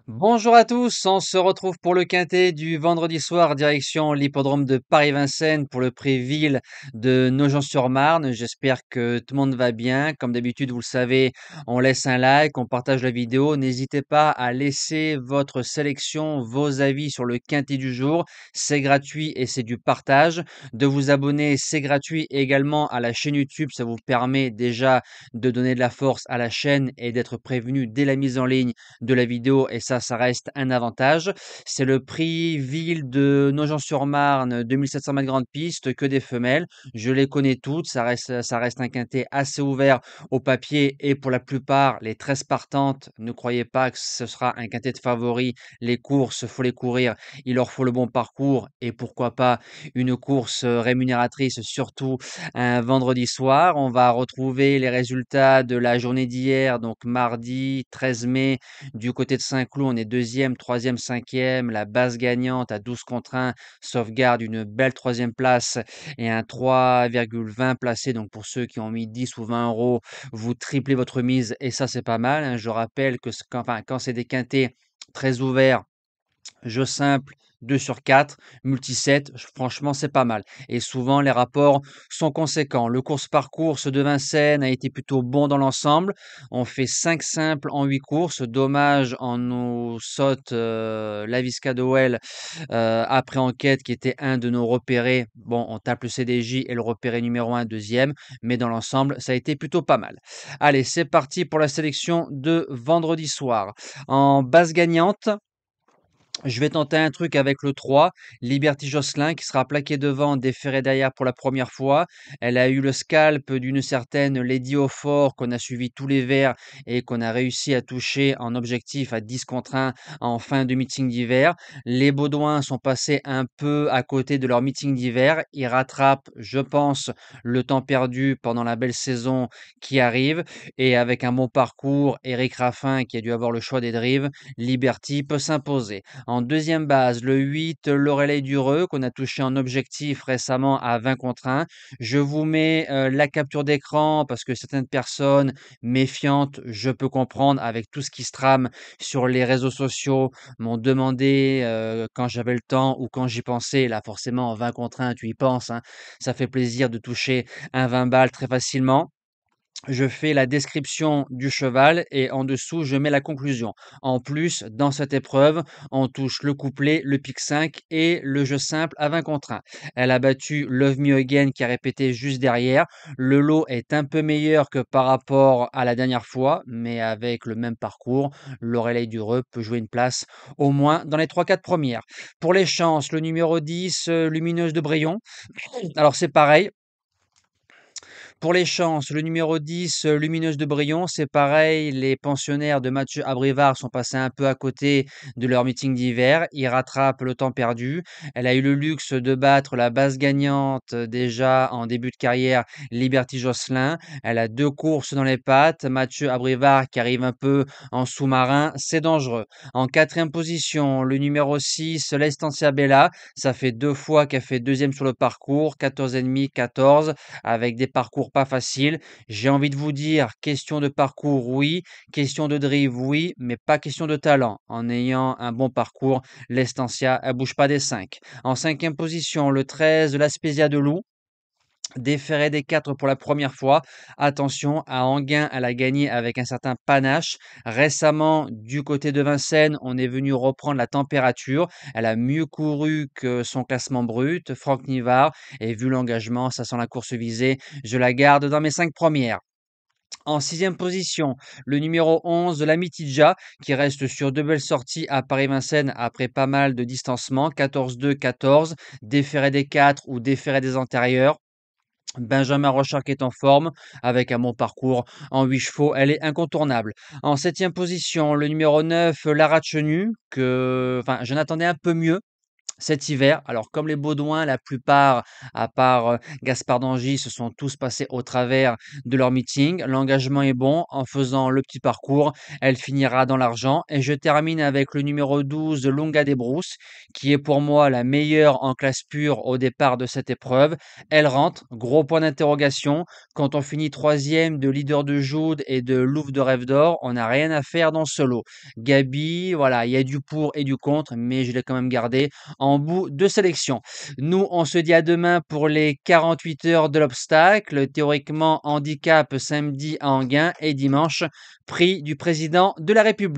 Bonjour à tous, on se retrouve pour le quintet du vendredi soir direction l'hippodrome de Paris-Vincennes pour le prix Ville de Nogent-sur-Marne. J'espère que tout le monde va bien. Comme d'habitude, vous le savez, on laisse un like, on partage la vidéo. N'hésitez pas à laisser votre sélection, vos avis sur le quintet du jour. C'est gratuit et c'est du partage. De vous abonner, c'est gratuit également à la chaîne YouTube. Ça vous permet déjà de donner de la force à la chaîne et d'être prévenu dès la mise en ligne de la vidéo et ça reste un avantage. C'est le prix Ville de Nogent-sur-Marne, 2700 mètres grande piste, que des femelles. Je les connais toutes, ça reste un quintet assez ouvert au papier et pour la plupart, les 13 partantes, ne croyez pas que ce sera un quintet de favoris. Les courses, faut les courir, il leur faut le bon parcours et pourquoi pas une course rémunératrice, surtout un vendredi soir. On va retrouver les résultats de la journée d'hier, donc mardi 13 mai. Du côté de Saint-Cloud, on est deuxième, troisième, cinquième. La base gagnante à 12 contre 1 sauvegarde une belle troisième place et un 3,20 placé. Donc pour ceux qui ont mis 10 ou 20 euros, vous triplez votre mise et ça c'est pas mal, hein. Je rappelle que quand c'est des quintés très ouverts, jeu simple, 2 sur 4, multi-7, franchement, c'est pas mal. Et souvent, les rapports sont conséquents. Le course-par-course de Vincennes a été plutôt bon dans l'ensemble. On fait 5 simples en 8 courses. Dommage, on nous saute la Visca de Well après enquête, qui était un de nos repérés. Bon, on tape le CDJ et le repéré numéro 1, deuxième. Mais dans l'ensemble, ça a été plutôt pas mal. Allez, c'est parti pour la sélection de vendredi soir. En base gagnante, je vais tenter un truc avec le 3, Liberty Jocelyn, qui sera plaqué devant, déféré derrière pour la première fois. Elle a eu le scalp d'une certaine Lady Aufort qu'on a suivi tous les verts et qu'on a réussi à toucher en objectif à 10 contre 1 en fin de meeting d'hiver. Les Baudouins sont passés un peu à côté de leur meeting d'hiver. Ils rattrapent, je pense, le temps perdu pendant la belle saison qui arrive. Et avec un bon parcours, Eric Raffin, qui a dû avoir le choix des drives, Liberty peut s'imposer. En deuxième base, le 8, Loreley Dureux, qu'on a touché en objectif récemment à 20 contre 1. Je vous mets la capture d'écran parce que certaines personnes méfiantes, je peux comprendre, avec tout ce qui se trame sur les réseaux sociaux, m'ont demandé quand j'avais le temps ou quand j'y pensais. Là, forcément, 20 contre 1, tu y penses, hein. Ça fait plaisir de toucher un 20 balles très facilement. Je fais la description du cheval et en dessous, je mets la conclusion. En plus, dans cette épreuve, on touche le couplet, le pic 5 et le jeu simple à 20 contre 1. Elle a battu Love Me Again qui a répété juste derrière. Le lot est un peu meilleur que par rapport à la dernière fois, mais avec le même parcours, Loreley Dureux peut jouer une place au moins dans les 3-4 premières. Pour les chances, le numéro 10, Lumineuse de Brion. Alors c'est pareil, pour les chances, le numéro 10, Lumineuse de Brion, c'est pareil, les pensionnaires de Mathieu Abrivard sont passés un peu à côté de leur meeting d'hiver. Ils rattrapent le temps perdu. Elle a eu le luxe de battre la base gagnante déjà en début de carrière, Liberty Jocelyn. Elle a 2 courses dans les pattes. Mathieu Abrivard qui arrive un peu en sous-marin, c'est dangereux. En quatrième position, le numéro 6, l'Estancia Bella. Ça fait 2 fois qu'elle fait deuxième sur le parcours, 14,5, 14 avec des parcours pas faciles. J'ai envie de vous dire, question de parcours, oui, question de drive, oui, mais pas question de talent. En ayant un bon parcours, l'Estancia, elle bouge pas des 5. En cinquième position, le 13, l'Aspésia de Loup. Déféré des 4 pour la première fois. Attention, à Anguin, elle a gagné avec un certain panache. Récemment, du côté de Vincennes, on est venu reprendre la température. Elle a mieux couru que son classement brut, Franck Nivard. Et vu l'engagement, ça sent la course visée. Je la garde dans mes 5 premières. En sixième position, le numéro 11 de la Mitidja, qui reste sur 2 belles sorties à Paris-Vincennes après pas mal de distancement, 14-2, 14, déféré des 4 ou déféré des antérieurs. Benjamin Rochard qui est en forme avec un bon parcours en 8 chevaux, elle est incontournable. En septième position, le numéro 9, Lara Chenu, que enfin, j'en attendais un peu mieux cet hiver. Alors, comme les Baudouins, la plupart, à part Gaspard d'Angy, se sont tous passés au travers de leur meeting. L'engagement est bon. En faisant le petit parcours, elle finira dans l'argent. Et je termine avec le numéro 12, Longa des Brousses, qui est pour moi la meilleure en classe pure au départ de cette épreuve. Elle rentre, gros point d'interrogation. Quand on finit troisième de Leader de Joude et de Louvre de Rêve d'Or, on n'a rien à faire dans ce lot. Gabi, voilà, il y a du pour et du contre, mais je l'ai quand même gardé en bout de sélection. Nous, on se dit à demain pour les 48 heures de l'obstacle. Théoriquement, handicap samedi à Enghien et dimanche, prix du président de la République.